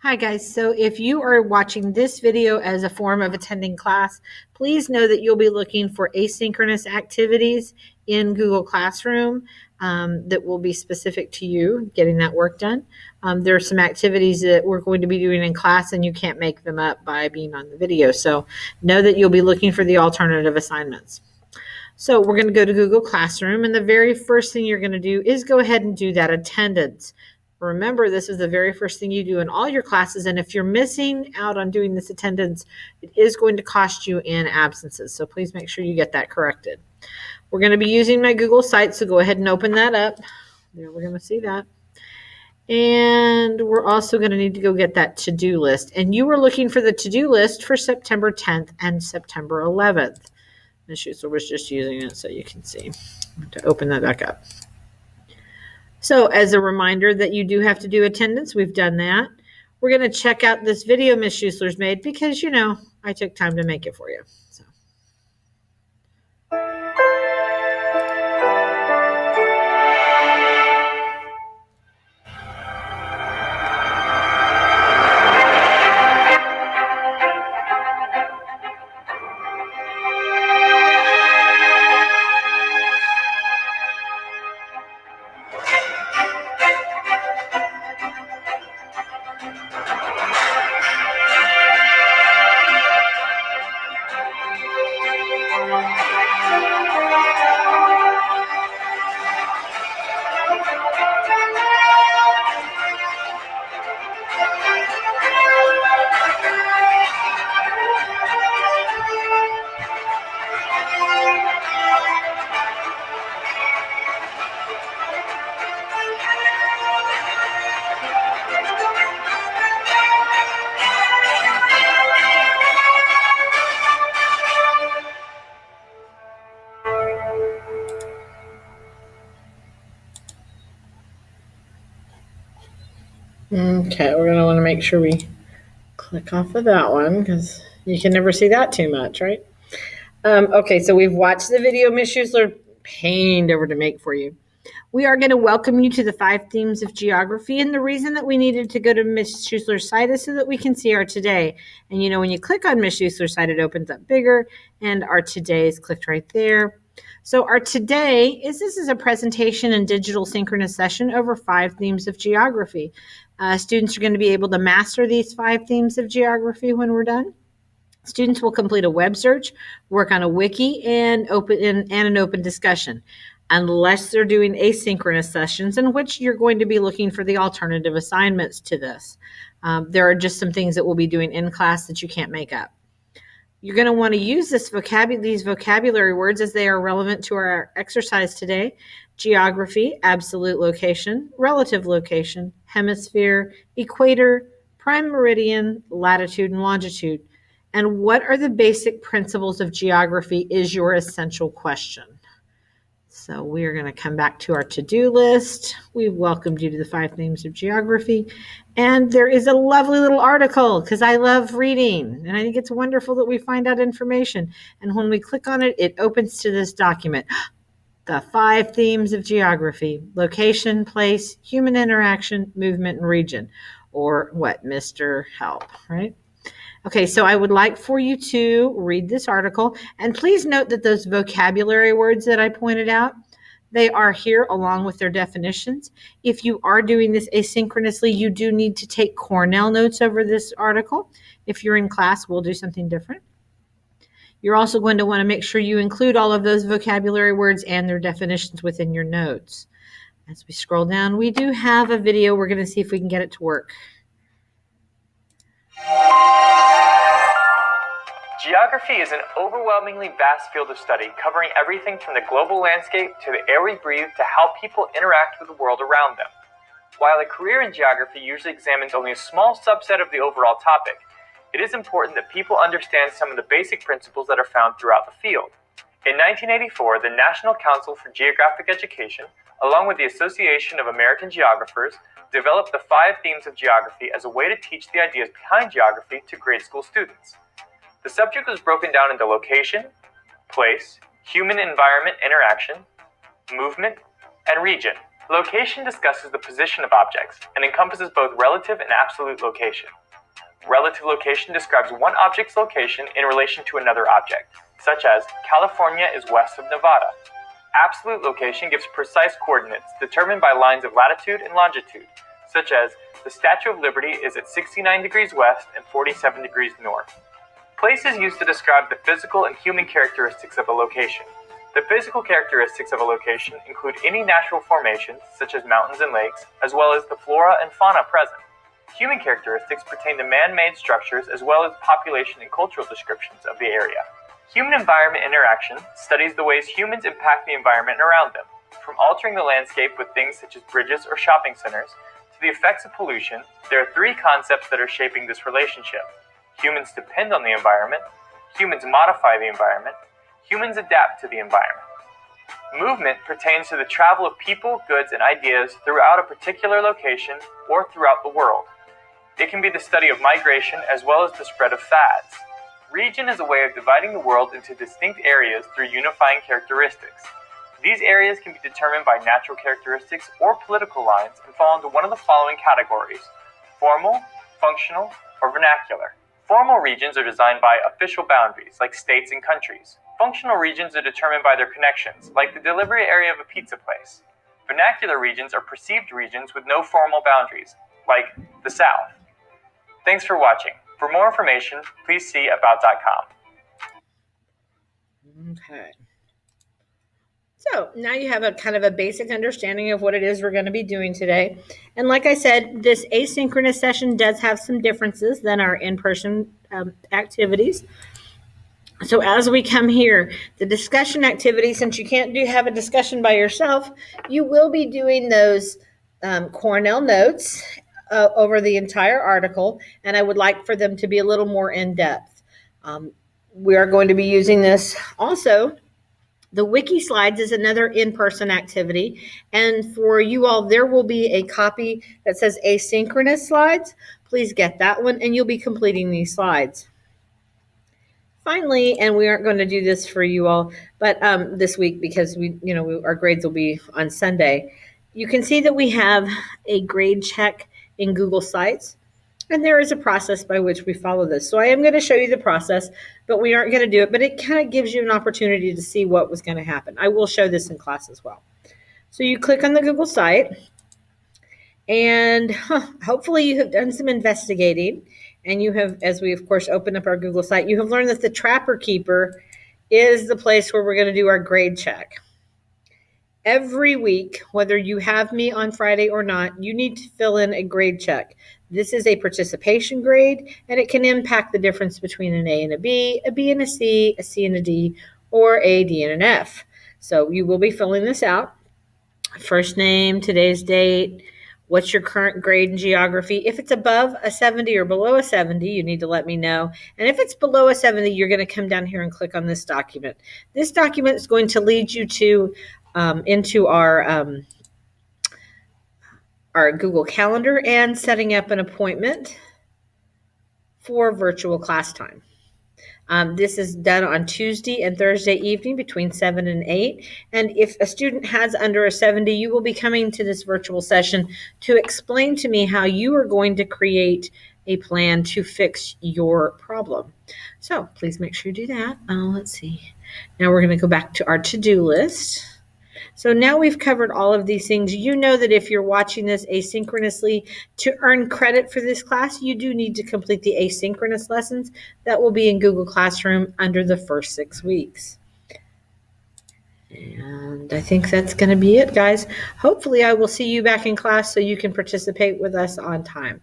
Hi guys, so if you are watching this video as a form of attending class, please know that you'll be looking for asynchronous activities in Google Classroom that will be specific to you getting that work done. There are some activities that we're going to be doing in class and you can't make them up by being on the video. So know that you'll be looking for the alternative assignments. So we're going to go to Google Classroom, and the very first thing you're going to do is go ahead and do that attendance. Remember, this is the very first thing you do in all your classes, and if you're missing out on doing this attendance, it is going to cost you in absences. So please make sure you get that corrected. We're going to be using my Google site, so go ahead and open that up. There, we're going to see that. And we're also going to need to go get that to-do list. And you were looking for the to-do list for September 10th and September 11th. Ms. Schuessler was just using it so you can see. To open that back up. So as a reminder that you do have to do attendance, we've done that. We're going to check out this video Ms. Schuessler's made because, I took time to make it for you. So. Okay, we're going to want to make sure we click off of that one because you can never see that too much, right? Okay, so we've watched the video Ms. Schuessler pained over to make for you. We are going to welcome you to the 5 themes of geography, and the reason that we needed to go to Ms. Schuessler's site is so that we can see our today. And when you click on Ms. Schuessler's site, it opens up bigger, and our today is clicked right there. So our today this is a presentation and digital synchronous session over 5 themes of geography. Students are going to be able to master these 5 themes of geography when we're done. Students will complete a web search, work on a wiki, and an open discussion, unless they're doing asynchronous sessions in which you're going to be looking for the alternative assignments to this. There are just some things that we'll be doing in class that you can't make up. You're going to want to use these vocabulary words as they are relevant to our exercise today. Geography, absolute location, relative location, hemisphere, equator, prime meridian, latitude, and longitude. And what are the basic principles of geography is your essential question. So we are going to come back to our to-do list. We've welcomed you to the 5 themes of geography. And there is a lovely little article because I love reading. And I think it's wonderful that we find out information. And when we click on it, it opens to this document. The 5 themes of geography: location, place, human interaction, movement, and region. Or what, Mr. Help, right? Okay, so I would like for you to read this article, and please note that those vocabulary words that I pointed out, they are here along with their definitions. If you are doing this asynchronously, you do need to take Cornell notes over this article. If you're in class, we'll do something different. You're also going to want to make sure you include all of those vocabulary words and their definitions within your notes. As we scroll down, we do have a video. We're going to see if we can get it to work. Geography is an overwhelmingly vast field of study covering everything from the global landscape to the air we breathe to how people interact with the world around them. While a career in geography usually examines only a small subset of the overall topic, it is important that people understand some of the basic principles that are found throughout the field. In 1984, the National Council for Geographic Education, along with the Association of American Geographers, developed the 5 themes of geography as a way to teach the ideas behind geography to grade school students. The subject was broken down into location, place, human-environment interaction, movement, and region. Location discusses the position of objects and encompasses both relative and absolute location. Relative location describes one object's location in relation to another object, such as California is west of Nevada. Absolute location gives precise coordinates determined by lines of latitude and longitude, such as the Statue of Liberty is at 69 degrees west and 47 degrees north. Place is used to describe the physical and human characteristics of a location. The physical characteristics of a location include any natural formations, such as mountains and lakes, as well as the flora and fauna present. Human characteristics pertain to man-made structures as well as population and cultural descriptions of the area. Human-environment interaction studies the ways humans impact the environment around them, from altering the landscape with things such as bridges or shopping centers, to the effects of pollution. There are three concepts that are shaping this relationship. Humans depend on the environment, humans modify the environment, humans adapt to the environment. Movement pertains to the travel of people, goods, and ideas throughout a particular location or throughout the world. It can be the study of migration as well as the spread of fads. Region is a way of dividing the world into distinct areas through unifying characteristics. These areas can be determined by natural characteristics or political lines and fall into one of the following categories: formal, functional, or vernacular. Formal regions are designed by official boundaries, like states and countries. Functional regions are determined by their connections, like the delivery area of a pizza place. Vernacular regions are perceived regions with no formal boundaries, like the South. Thanks for watching. For more information, please see about.com. Okay. So now you have a kind of a basic understanding of what it is we're going to be doing today. And like I said, this asynchronous session does have some differences than our in-person activities. So as we come here, the discussion activity, since you can't have a discussion by yourself, you will be doing those Cornell notes over the entire article, and I would like for them to be a little more in-depth. We are going to be using this also. The wiki slides is another in-person activity, and for you all, there will be a copy that says asynchronous slides. Please get that one, and you'll be completing these slides. Finally, and we aren't going to do this for you all, but this week, because our grades will be on Sunday. You can see that we have a grade check in Google Sites, and there is a process by which we follow this. So I am going to show you the process, but we aren't going to do it. But it kind of gives you an opportunity to see what was going to happen. I will show this in class as well. So you click on the Google site, and hopefully you have done some investigating. And you have, as we, of course, open up our Google site, you have learned that the Trapper Keeper is the place where we're going to do our grade check. Every week, whether you have me on Friday or not, you need to fill in a grade check. This is a participation grade, and it can impact the difference between an A and a B and a C and a D, or a D and an F. So you will be filling this out. First name, today's date, what's your current grade in geography. If it's above a 70 or below a 70, you need to let me know. And if it's below a 70, you're going to come down here and click on this document. This document is going to lead you to into our Google Calendar and setting up an appointment for virtual class time. This is done on Tuesday and Thursday evening between 7 and 8. And if a student has under a 70, you will be coming to this virtual session to explain to me how you are going to create a plan to fix your problem. So please make sure you do that. Let's see. Now we're going to go back to our to-do list. So now we've covered all of these things. You know that if you're watching this asynchronously, to earn credit for this class, you do need to complete the asynchronous lessons that will be in Google Classroom under the first 6 weeks. And I think that's going to be it, guys. Hopefully I will see you back in class so you can participate with us on time.